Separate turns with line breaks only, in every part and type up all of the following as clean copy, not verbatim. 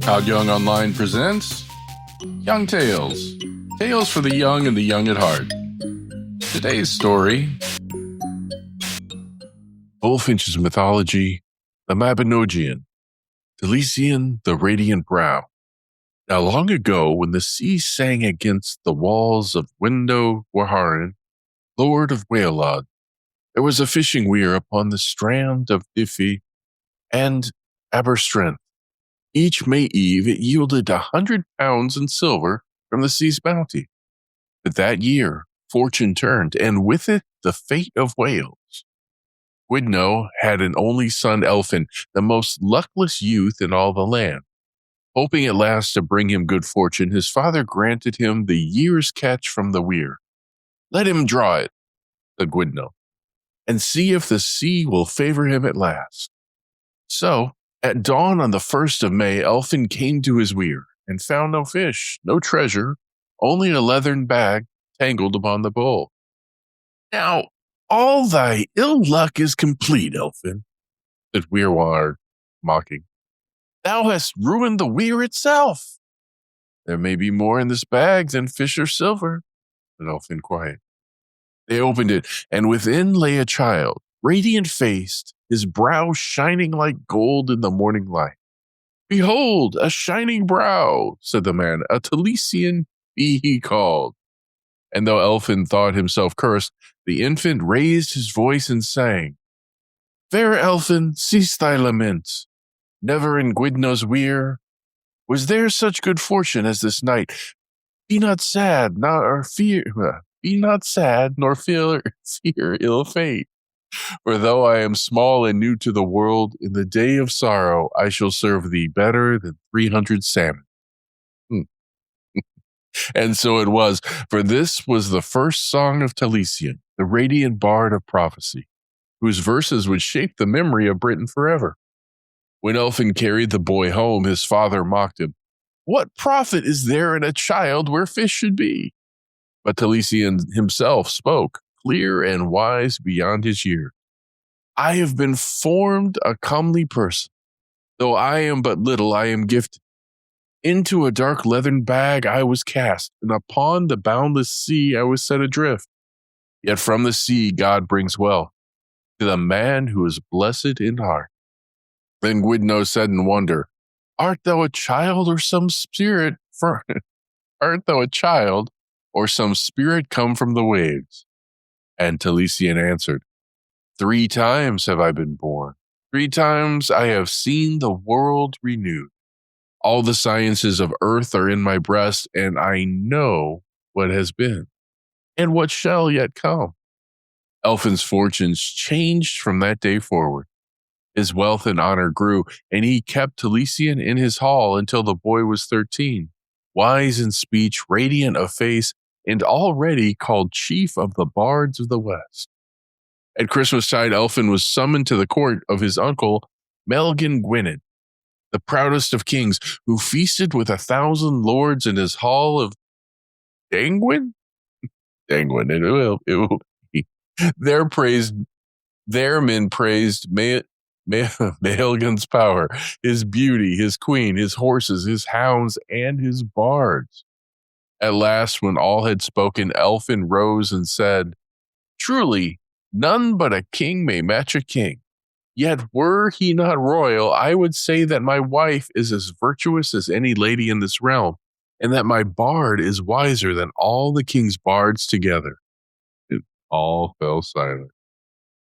ToddYoungONLINE presents Young Tales. Tales for the young and the young at heart. Today's story, Bulfinch's Mythology, the Mabinogion, Taliesin, the Radiant Brow. Now long ago, when the sea sang against the walls of Window Waharan, Lord of Waelod, there was a fishing weir upon the strand of Diffie and Aberstrength. Each May Eve it yielded 100 pounds in silver from the sea's bounty. But that year fortune turned, and with it the fate of Wales. Gwynedd had an only son, Elphin, the most luckless youth in all the land. Hoping at last to bring him good fortune, his father granted him the year's catch from the weir. "Let him draw it," said Gwynedd, "and see if the sea will favor him at last." So, at dawn on the 1st of May, Elphin came to his weir and found no fish, no treasure, only a leathern bag tangled upon the bowl. "Now, all thy ill luck is complete, Elphin," said Weirward, mocking. "Thou hast ruined the weir itself." "There may be more in this bag than fish or silver," said Elphin quiet. They opened it, and within lay a child, radiant-faced, his brow shining like gold in the morning light. "Behold, a shining brow," said the man, "a Taliesin be he called." And though Elphin thought himself cursed, the infant raised his voice and sang, "Fair Elphin, cease thy lament. Never in Gwyned's weir was there such good fortune as this night. Be not sad, nor fear ill fate. For though I am small and new to the world, in the day of sorrow I shall serve thee better than 300 salmon." And so it was, for this was the first song of Taliesin, the radiant bard of prophecy, whose verses would shape the memory of Britain forever. When Elphin carried the boy home, his father mocked him. "What profit is there in a child where fish should be?" But Taliesin himself spoke, clear and wise beyond his year. "I have been formed a comely person. Though I am but little, I am gifted. Into a dark leathern bag I was cast, and upon the boundless sea I was set adrift. Yet from the sea God brings wealth to the man who is blessed in heart." Then Gwynedd said in wonder, Art thou a child or some spirit come from the waves?" And Taliesin answered, "3 times have I been born. 3 times I have seen the world renewed. All the sciences of earth are in my breast, and I know what has been, and what shall yet come." Elphin's fortunes changed from that day forward. His wealth and honor grew, and he kept Taliesin in his hall until the boy was 13, wise in speech, radiant of face, and already called chief of the bards of the West. At Christmastide, Elphin was summoned to the court of his uncle, Maelgan Gwynedd, the proudest of kings, who feasted with 1,000 lords in his hall of Dangwyn? Dangwyn, it will be. Their men praised Maelgan's power, his beauty, his queen, his horses, his hounds, and his bards. At last, when all had spoken, Elphin rose and said, "Truly, none but a king may match a king. Yet were he not royal, I would say that my wife is as virtuous as any lady in this realm, and that my bard is wiser than all the king's bards together." It all fell silent.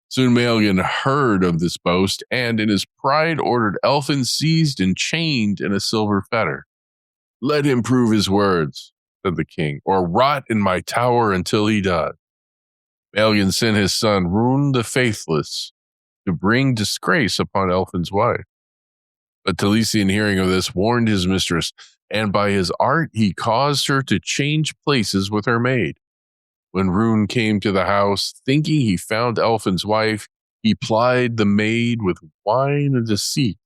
Soon Maelgan heard of this boast, and in his pride ordered Elphin seized and chained in a silver fetter. "Let him prove his words," said the king, "or rot in my tower until he does." Maelgan sent his son Rune the Faithless to bring disgrace upon Elphin's wife. But Taliesin, hearing of this, warned his mistress, and by his art he caused her to change places with her maid. When Rune came to the house, thinking he found Elphin's wife, he plied the maid with wine and deceit,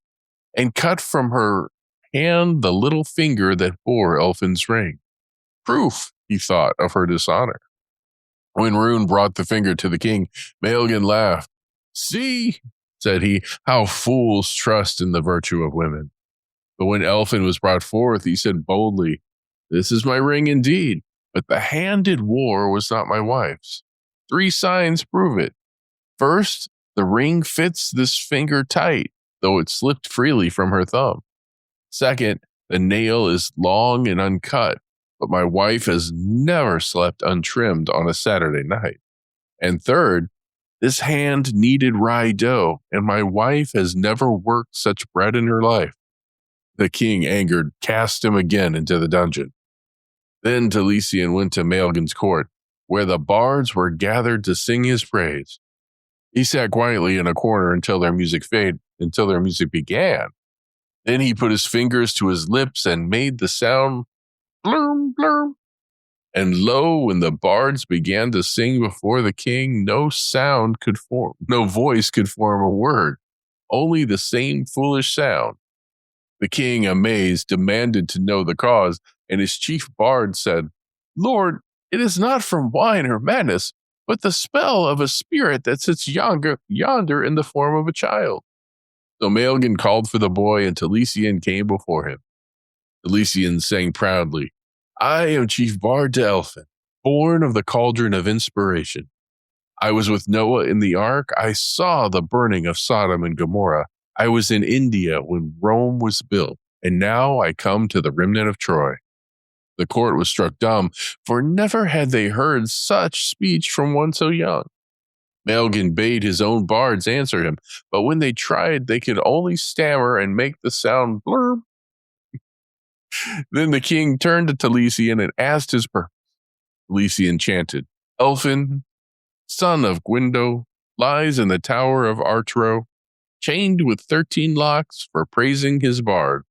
and cut from her hand the little finger that bore Elphin's ring. Proof, he thought, of her dishonor. When Rune brought the finger to the king, Maelgan laughed. "See," said he, "how fools trust in the virtue of women. But when Elphin was brought forth, he said boldly, "This is my ring indeed, but the hand it wore was not my wife's. 3 signs prove it. First, the ring fits this finger tight, though it slipped freely from her thumb. Second, the nail is long and uncut, but my wife has never slept untrimmed on a Saturday night. And third, this hand kneaded rye dough, and my wife has never worked such bread in her life." The king, angered, cast him again into the dungeon. Then Taliesin went to Maelgan's court, where the bards were gathered to sing his praise. He sat quietly in a corner until their music began. Then he put his fingers to his lips and made the sound blurm, blurm. And lo, when the bards began to sing before the king, no voice could form a word, only the same foolish sound. The king, amazed, demanded to know the cause, and his chief bard said, "Lord, it is not from wine or madness, but the spell of a spirit that sits yonder in the form of a child." So Maelgan called for the boy, and Taliesin came before him. Taliesin sang proudly, "I am chief bard to Elphin, born of the cauldron of inspiration. I was with Noah in the ark. I saw the burning of Sodom and Gomorrah. I was in India when Rome was built, and now I come to the remnant of Troy." The court was struck dumb, for never had they heard such speech from one so young. Maelgan bade his own bards answer him, but when they tried, they could only stammer and make the sound blurb. Then the king turned to Taliesin and asked his purpose. Taliesin chanted, "Elphin, son of Gwynedd, lies in the tower of Arturo, chained with 13 locks for praising his bard.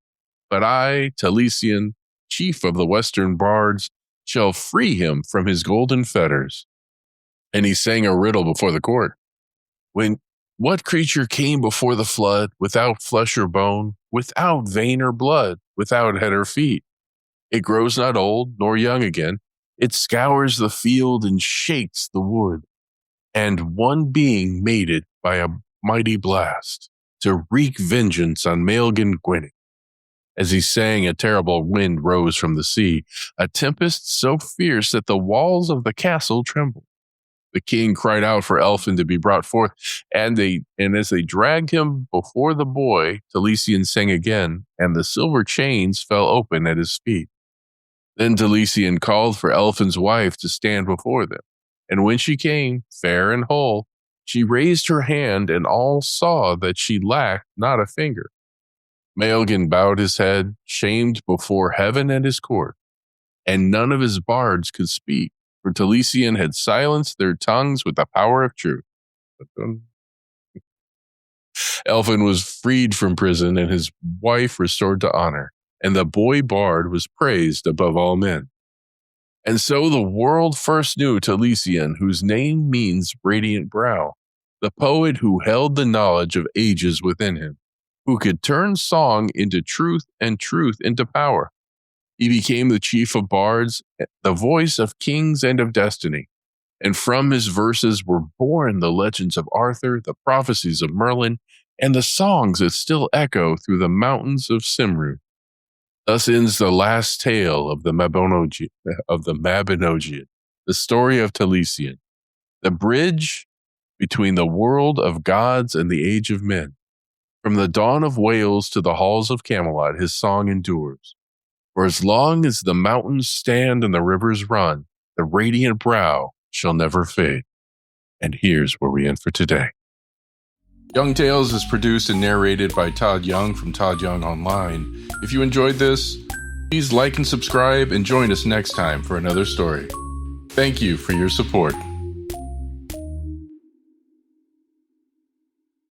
But I, Taliesin, chief of the western bards, shall free him from his golden fetters." And he sang a riddle before the court. What creature came before the flood, without flesh or bone, without vein or blood, without head or feet? It grows not old, nor young again. It scours the field and shakes the wood. And one being made it by a mighty blast, to wreak vengeance on Maelgan Gwynedd. As he sang, a terrible wind rose from the sea, a tempest so fierce that the walls of the castle trembled. The king cried out for Elphin to be brought forth, and as they dragged him before the boy, Taliesin sang again, and the silver chains fell open at his feet. Then Taliesin called for Elphin's wife to stand before them, and when she came, fair and whole, she raised her hand, and all saw that she lacked not a finger. Maelgan bowed his head, shamed before heaven and his court, and none of his bards could speak, for Taliesin had silenced their tongues with the power of truth. Elphin was freed from prison, and his wife restored to honor, and the boy bard was praised above all men. And so the world first knew Taliesin, whose name means radiant brow, the poet who held the knowledge of ages within him, who could turn song into truth and truth into power. He became the chief of bards, the voice of kings and of destiny. And from his verses were born the legends of Arthur, the prophecies of Merlin, and the songs that still echo through the mountains of Cymru. Thus ends the last tale of the Mabinogion, the story of Taliesin, the bridge between the world of gods and the age of men. From the dawn of Wales to the halls of Camelot, his song endures. For as long as the mountains stand and the rivers run, the radiant brow shall never fade. And here's where we end for today. Young Tales is produced and narrated by Todd Young from ToddYoungONLINE. If you enjoyed this, please like and subscribe and join us next time for another story. Thank you for your support.